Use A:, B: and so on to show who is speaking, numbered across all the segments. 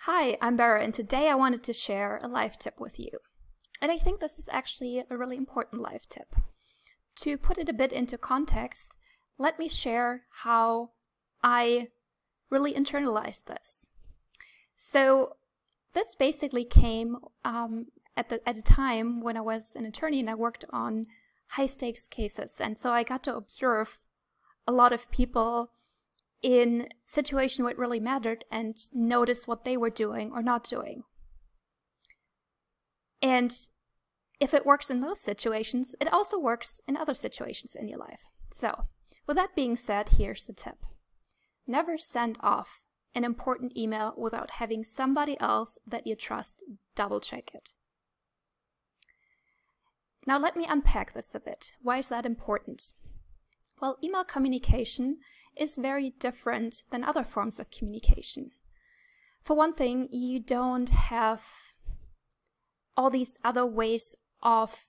A: Hi, I'm Bara, and today I wanted to share a life tip with you. And I think this is actually a really important life tip. To put it a bit into context, let me share how I really internalized this. So this basically came at a time when I was an attorney and I worked on high-stakes cases. And so I got to observe a lot of people in situations where it really mattered and notice what they were doing or not doing. And if it works in those situations, it also works in other situations in your life. So, with that being said, here's the tip. Never send off an important email without having somebody else that you trust double check it. Now let me unpack this a bit. Why is that important? Well, email communication is very different than other forms of communication. For one thing, you don't have all these other ways of,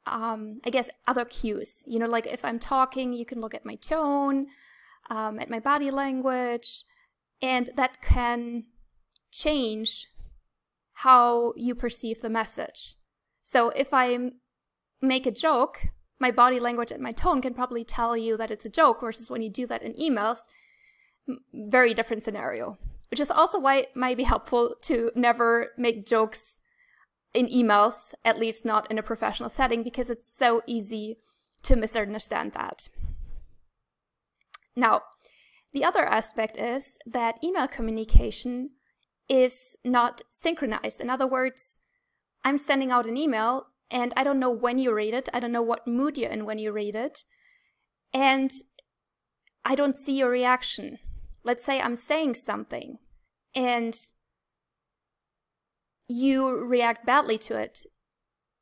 A: other cues. You know, like if I'm talking, you can look at my tone, at my body language, and that can change how you perceive the message. So if I make a joke, my body language and my tone can probably tell you that it's a joke, versus when you do that in emails, very different scenario. Which is also why it might be helpful to never make jokes in emails, at least not in a professional setting, because it's so easy to misunderstand that. Now, the other aspect is that email communication is not synchronized. In other words, I'm sending out an email and I don't know when you read it, I don't know what mood you're in when you read it, and I don't see your reaction. Let's say I'm saying something and you react badly to it.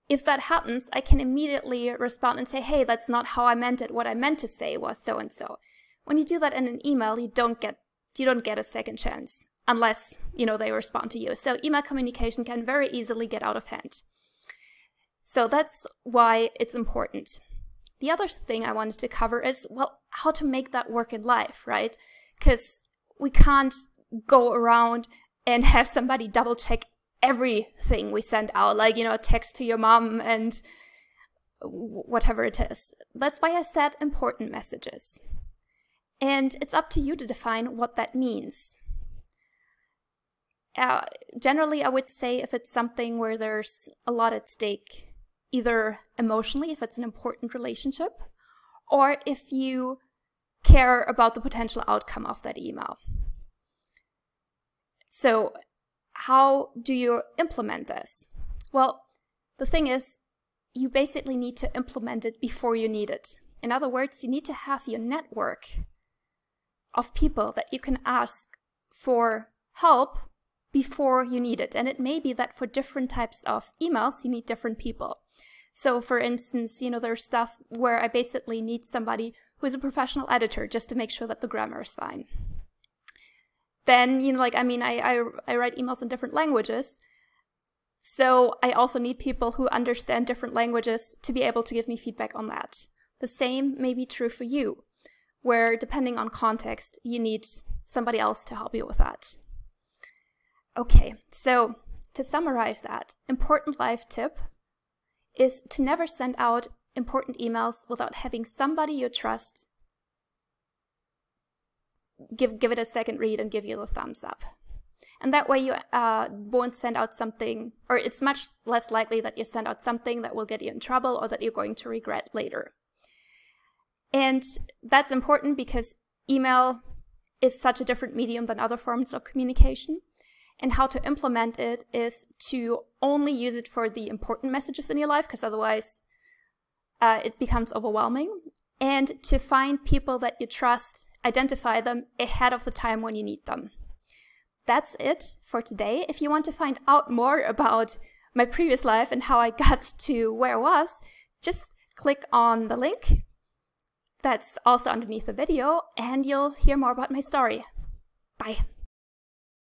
A: If that happens, I can immediately respond and say, hey, that's not how I meant it. What I meant to say was so and so. When you do that in an email, you don't get a second chance unless, they respond to you. So email communication can very easily get out of hand. So that's why it's important. The other thing I wanted to cover is, well, how to make that work in life, right? Because we can't go around and have somebody double check everything we send out, like, a text to your mom and whatever it is. That's why I said important messages. And it's up to you to define what that means. Generally, I would say if it's something where there's a lot at stake, either emotionally, if it's an important relationship, or if you care about the potential outcome of that email. So, how do you implement this? Well, the thing is, you basically need to implement it before you need it. In other words, you need to have your network of people that you can ask for help before you need it. And it may be that for different types of emails, you need different people. So for instance, there's stuff where I basically need somebody who is a professional editor just to make sure that the grammar is fine. Then, I write emails in different languages. So I also need people who understand different languages to be able to give me feedback on that. The same may be true for you, where depending on context, you need somebody else to help you with that. Okay, so to summarize that, important life tip is to never send out important emails without having somebody you trust give it a second read and give you the thumbs up. And that way you won't send out something, or it's much less likely that you send out something that will get you in trouble or that you're going to regret later. And that's important because email is such a different medium than other forms of communication. And how to implement it is to only use it for the important messages in your life, because otherwise it becomes overwhelming. And to find people that you trust, identify them ahead of the time when you need them. That's it for today. If you want to find out more about my previous life and how I got to where I was, just click on the link that's also underneath the video and you'll hear more about my story. Bye.